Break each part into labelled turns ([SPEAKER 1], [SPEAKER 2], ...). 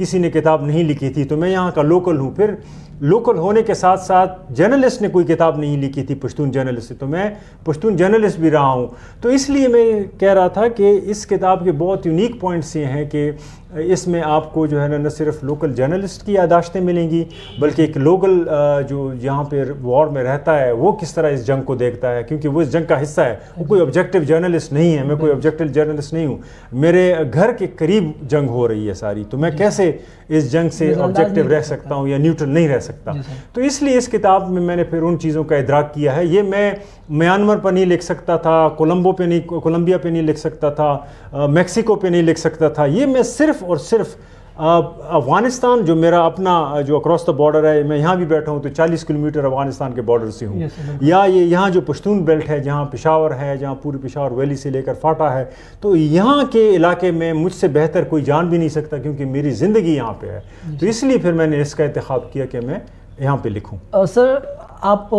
[SPEAKER 1] کسی نے کتاب نہیں لکھی تھی، تو میں یہاں کا لوکل ہوں. پھر لوکل ہونے کے ساتھ ساتھ جرنلسٹ نے کوئی کتاب نہیں لکھی تھی پشتون جرنلسٹ، تو میں پشتون جرنلسٹ بھی رہا ہوں. تو اس لیے میں کہہ رہا تھا کہ اس کتاب کے بہت یونیک پوائنٹس یہ ہیں کہ اس میں آپ کو جو ہے نا نہ صرف لوکل جرنلسٹ کی یادداشتیں ملیں گی، بلکہ ایک لوکل جو یہاں پہ وار میں رہتا ہے وہ کس طرح اس جنگ کو دیکھتا ہے، کیونکہ وہ اس جنگ کا حصہ ہے. وہ کوئی آبجیکٹیو جرنلسٹ نہیں ہے، میں کوئی آبجیکٹیو جرنلسٹ نہیں ہوں. میرے گھر کے قریب جنگ ہو رہی ہے ساری، تو میں کیسے اس جنگ سے آبجیکٹیو رہ سکتا ہوں یا نیوٹرل نہیں رہ سکتا. تو اس لیے اس کتاب میں نے پھر ان چیزوں کا ادراک کیا ہے. یہ میں میانمار پر نہیں لکھ سکتا تھا، کولمبیا پہ نہیں لکھ سکتا تھا، میکسیکو پہ نہیں لکھ سکتا تھا. یہ میں صرف اور صرف افغانستان جو میرا اپنا جو اکراس دا بارڈر ہے، میں یہاں بھی بیٹھا ہوں تو 40 کلومیٹر افغانستان کے بارڈر سے ہوں، یا یہ یہاں جو پشتون بیلٹ ہے جہاں پشاور ہے، جہاں پوری پشاور ویلی سے لے کر فاٹا ہے، تو یہاں کے علاقے میں مجھ سے بہتر کوئی جان بھی نہیں سکتا، کیونکہ میری زندگی یہاں پہ ہے. تو اس لیے پھر میں نے اس کا انتخاب کیا کہ میں یہاں پہ لکھوں.
[SPEAKER 2] سر آپ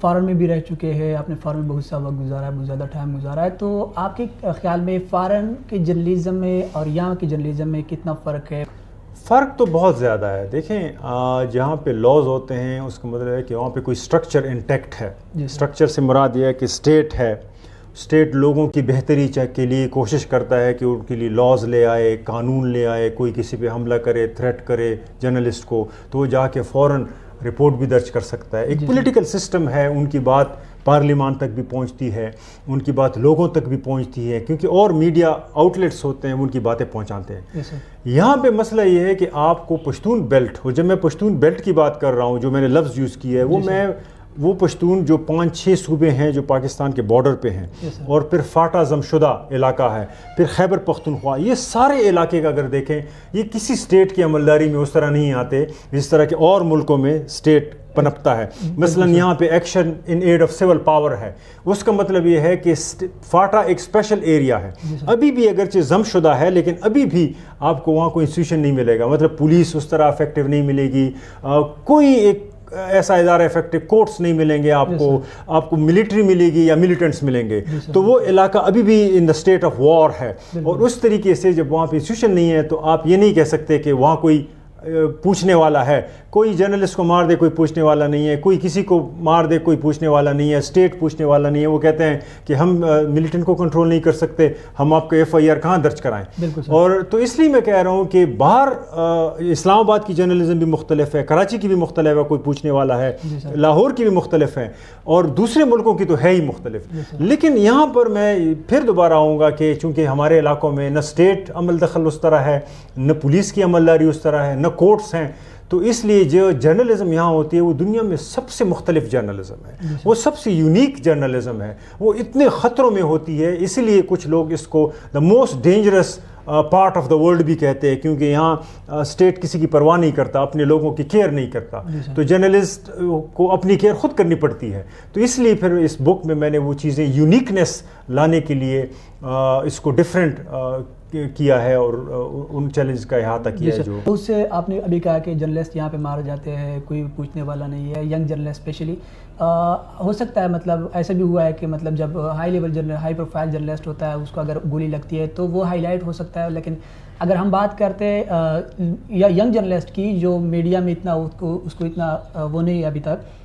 [SPEAKER 2] فارن میں بھی رہ چکے ہیں، آپ نے فارن میں بہت سا وقت گزارا ہے، بہت زیادہ ٹائم گزارا ہے، تو آپ کے خیال میں فارن کے جرنلزم میں اور یہاں کے جرنلزم میں کتنا فرق ہے؟
[SPEAKER 1] فرق تو بہت زیادہ ہے. دیکھیں جہاں پہ لاز ہوتے ہیں اس کا مطلب ہے کہ وہاں پہ کوئی سٹرکچر انٹیکٹ ہے. سٹرکچر سے مراد یہ ہے کہ اسٹیٹ ہے، اسٹیٹ لوگوں کی بہتری کے لیے کوشش کرتا ہے کہ ان کے لیے لاز لے آئے، قانون لے آئے. کوئی کسی پہ حملہ کرے، تھریٹ کرے جرنلسٹ کو، تو وہ جا کے فوراً رپورٹ بھی درج کر سکتا ہے. ایک پولیٹیکل سسٹم ہے، ان کی بات پارلیمان تک بھی پہنچتی ہے، ان کی بات لوگوں تک بھی پہنچتی ہے، کیونکہ اور میڈیا آؤٹلیٹس ہوتے ہیں ان کی باتیں پہنچاتے ہیں. یہاں پہ مسئلہ یہ ہے کہ آپ کو پشتون بیلٹ، اور جب میں پشتون بیلٹ کی بات کر رہا ہوں جو میں نے لفظ یوز کیا ہے، وہ پشتون جو 5-6 صوبے ہیں جو پاکستان کے بارڈر پہ ہیں، اور پھر فاٹا زمشدہ علاقہ ہے، پھر خیبر پختونخوا، یہ سارے علاقے کا اگر دیکھیں یہ کسی اسٹیٹ کی عملداری میں اس طرح نہیں آتے جس طرح کے اور ملکوں میں اسٹیٹ پنپتا ہے. مثلا یہاں پہ action in aid of civil power ہے. اس کا مطلب یہ ہے کہ فاٹا ایک اسپیشل ایریا ہے. ابھی بھی اگرچہ ضم شدہ ہے لیکن ابھی بھی آپ کو وہاں کوئی انسٹیٹیوشن نہیں ملے گا، مطلب پولیس اس طرح افیکٹو نہیں ملے گی، کوئی ایک ایسا ادارہ افیکٹو، کورٹس نہیں ملیں گے آپ کو ملٹری ملے گی یا ملیٹنٹس ملیں گے. تو وہ علاقہ ابھی بھی ان دا اسٹیٹ آف وار ہے. اور اس طریقے سے جب وہاں پہ انسٹیٹیوشن نہیں ہے تو آپ یہ نہیں کہہ سکتے کہ وہاں کوئی پوچھنے والا ہے. کوئی جرنلسٹ کو مار دے کوئی پوچھنے والا نہیں ہے، کوئی کسی کو مار دے کوئی پوچھنے والا نہیں ہے، اسٹیٹ پوچھنے والا نہیں ہے. وہ کہتے ہیں کہ ہم ملیٹنٹ کو کنٹرول نہیں کر سکتے، ہم آپ کو FIR کہاں درج کرائیں. اور تو اس لیے میں کہہ رہا ہوں کہ باہر اسلام آباد کی جرنلزم بھی مختلف ہے، کراچی کی بھی مختلف ہے، کوئی پوچھنے والا ہے، لاہور کی بھی مختلف ہے، اور دوسرے ملکوں کی تو ہے ہی مختلف. لیکن یہاں پر میں پھر دوبارہ آؤں گا کہ چونکہ ہمارے علاقوں میں نہ اسٹیٹ عمل دخل اس طرح ہے، نہ پولیس کی عملداری اس طرح ہے، نہ کورٹس ہیں، تو اس لیے جو جرنلزم یہاں ہوتی ہے وہ دنیا میں سب سے مختلف جرنلزم ہے، وہ سب سے یونیک جرنلزم ہے. وہ اتنے خطروں میں ہوتی ہے، اسی لیے کچھ لوگ اس کو the most dangerous part of the world بھی کہتے ہیں، کیونکہ یہاں اسٹیٹ کسی کی پرواہ نہیں کرتا، اپنے لوگوں کی کیئر نہیں کرتا. تو جرنلسٹ کو اپنی کیئر خود کرنی پڑتی ہے. تو اس لیے پھر اس بک میں نے وہ چیزیں یونیکنیس لانے کے لیے اس کو ڈفرینٹ کیا ہے اور ان چیلنج کا احاطہ کیا ہے. جو
[SPEAKER 2] اس سے آپ نے ابھی کہا کہ جرنلسٹ یہاں پہ مارے جاتے ہیں، کوئی پوچھنے والا نہیں ہے، ینگ جرنلسٹ اسپیشلی ہو سکتا ہے، مطلب ایسا بھی ہوا ہے کہ مطلب جب ہائی پروفائل جرنلسٹ ہوتا ہے اس کو اگر گولی لگتی ہے تو وہ ہائی لائٹ ہو سکتا ہے. لیکن اگر ہم بات کرتے یا ینگ جرنلسٹ کی جو میڈیا میں اتنا اس کو اتنا وہ نہیں ابھی تک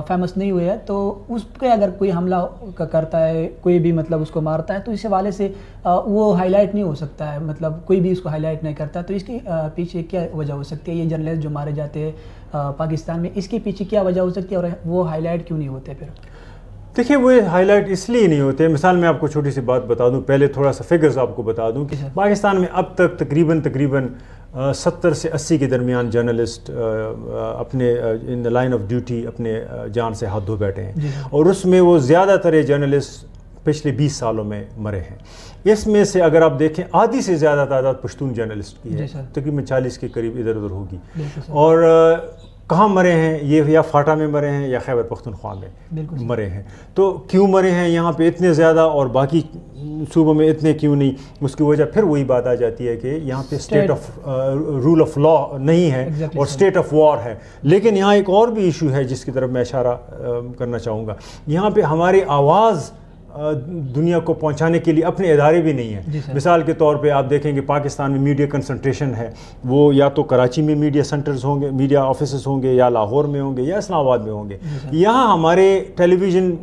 [SPEAKER 2] فیمس نہیں ہوئے ہے، تو اس پہ اگر کوئی حملہ کرتا ہے، کوئی بھی مطلب اس کو مارتا ہے، تو اس حوالے سے وہ ہائی لائٹ نہیں ہو سکتا ہے، مطلب کوئی بھی اس کو ہائی لائٹ نہیں کرتا. تو اس کے پیچھے کیا وجہ ہو سکتی ہے؟ یہ جرنلسٹ جو مارے جاتے ہیں پاکستان میں، اس کے پیچھے کیا وجہ ہو سکتی ہے اور وہ ہائی لائٹ کیوں نہیں ہوتے؟ پھر
[SPEAKER 1] دیکھیے وہ ہائی لائٹ اس لیے نہیں ہوتے. مثال میں آپ کو چھوٹی سی بات بتا دوں، پہلے تھوڑا سا فگرز آپ کو بتا دوں کہ پاکستان میں اب تک تقریباً 70 سے 80 کے درمیان جرنلسٹ اپنے ان دا لائن آف ڈیوٹی اپنے جان سے ہاتھ دھو بیٹھے ہیں، اور اس میں وہ زیادہ تر جرنلسٹ پچھلے 20 سالوں میں مرے ہیں. اس میں سے اگر آپ دیکھیں آدھی سے زیادہ تعداد پشتون جرنلسٹ کی ہے، تقریباً 40 کے قریب ادھر ادھر ہوگی. اور کہاں مرے ہیں؟ یہ یا فاٹا میں مرے ہیں یا خیبر پختونخوا میں مرے ہیں. تو کیوں مرے ہیں یہاں پہ اتنے زیادہ اور باقی صوبوں میں اتنے کیوں نہیں؟ اس کی وجہ پھر وہی بات آ جاتی ہے کہ یہاں پہ state of rule of law نہیں ہے اور اسٹیٹ آف وار ہے. لیکن یہاں ایک اور بھی ایشو ہے جس کی طرف میں اشارہ کرنا چاہوں گا. یہاں پہ ہماری آواز دنیا کو پہنچانے کے لیے اپنے ادارے بھی نہیں
[SPEAKER 2] جی
[SPEAKER 1] ہیں.
[SPEAKER 2] سر.
[SPEAKER 1] مثال کے طور پہ آپ دیکھیں کہ پاکستان میں میڈیا کنسنٹریشن ہے، وہ یا تو کراچی میں میڈیا سینٹرز ہوں گے، میڈیا آفیسز ہوں گے، یا لاہور میں ہوں گے، یا اسلام آباد میں ہوں گے. یہاں ہمارے ٹیلی ویژن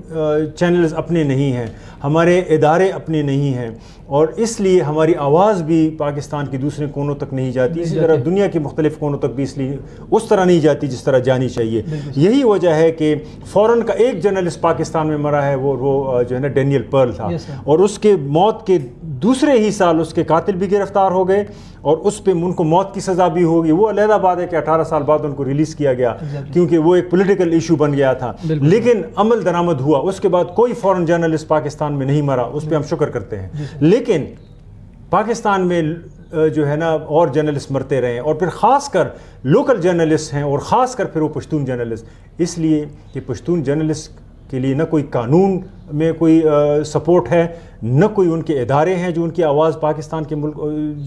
[SPEAKER 1] چینلز اپنے نہیں ہیں، ہمارے ادارے اپنے نہیں ہیں، اور اس لیے ہماری آواز بھی پاکستان کی دوسرے کونوں تک نہیں جاتی. اسی طرح دنیا کے مختلف کونوں تک بھی اس لیے اس طرح نہیں جاتی جس طرح جانی چاہیے. یہی وجہ ہے کہ فوراً کا ایک جرنلسٹ پاکستان میں مرا ہے، وہ جو ہے نا ڈینیل پرل تھا، اور اس کے موت کے دوسرے ہی سال اس کے قاتل بھی گرفتار ہو گئے، اور اس پہ ان کو موت کی سزا بھی ہوگی. وہ علیحدہ بات ہے کہ 18 سال بعد ان کو ریلیز کیا گیا کیونکہ وہ ایک پولیٹیکل ایشو بن گیا تھا، لیکن عمل درآمد ہوا. اس کے بعد کوئی فورن جرنلسٹ پاکستان میں نہیں مرا، اس پہ ہم شکر کرتے ہیں. لیکن پاکستان میں جو ہے نا اور جرنلسٹ مرتے رہے، اور پھر خاص کر لوکل جرنلسٹ ہیں، اور خاص کر پھر وہ پشتون جرنلسٹ، اس لیے کہ پشتون جرنلسٹ کے لیے نہ کوئی قانون میں کوئی سپورٹ ہے، نہ کوئی ان کے ادارے ہیں جو ان کی آواز پاکستان کے ملک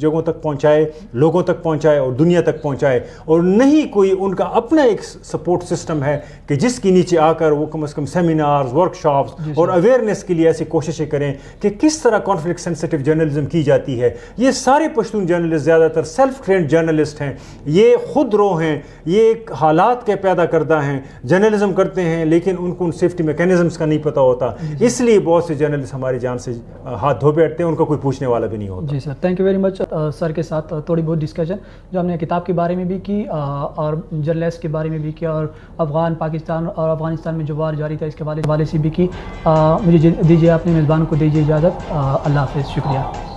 [SPEAKER 1] جگہوں تک پہنچائے، لوگوں تک پہنچائے اور دنیا تک پہنچائے، اور نہ ہی کوئی ان کا اپنا ایک سپورٹ سسٹم ہے کہ جس کے نیچے آ کر وہ کم از کم سیمینارز، ورک شاپس اور اویئرنیس کے لیے ایسی کوششیں کریں کہ کس طرح کانفلکٹ سینسٹیو جرنلزم کی جاتی ہے. یہ سارے پشتون جرنلسٹ زیادہ تر سیلف ٹرینڈ جرنلسٹ ہیں، یہ خود رو ہیں، یہ ایک حالات کے پیدا کردہ ہیں، جرنلزم کرتے ہیں لیکن ان کو ان سیفٹی میکینزمز کا نہیں پتہ ہوتا. اس لیے بہت سے جرنلسٹ ہماری جان سے ہاتھ دھو بیٹھتے ہیں، ان کا کوئی پوچھنے والا بھی نہیں ہوتا.
[SPEAKER 2] جی سر، تھینک یو ویری مچ. سر کے ساتھ تھوڑی بہت ڈسکشن جو ہم نے کتاب کے بارے میں بھی کی اور جرنلسٹ کے بارے میں بھی کیا، اور افغان پاکستان اور افغانستان میں جو وار جاری تھا اس کے حوالے سے بھی کی. مجھے دیجیے، اپنے میزبان کو دیجیے اجازت. اللہ حافظ، شکریہ.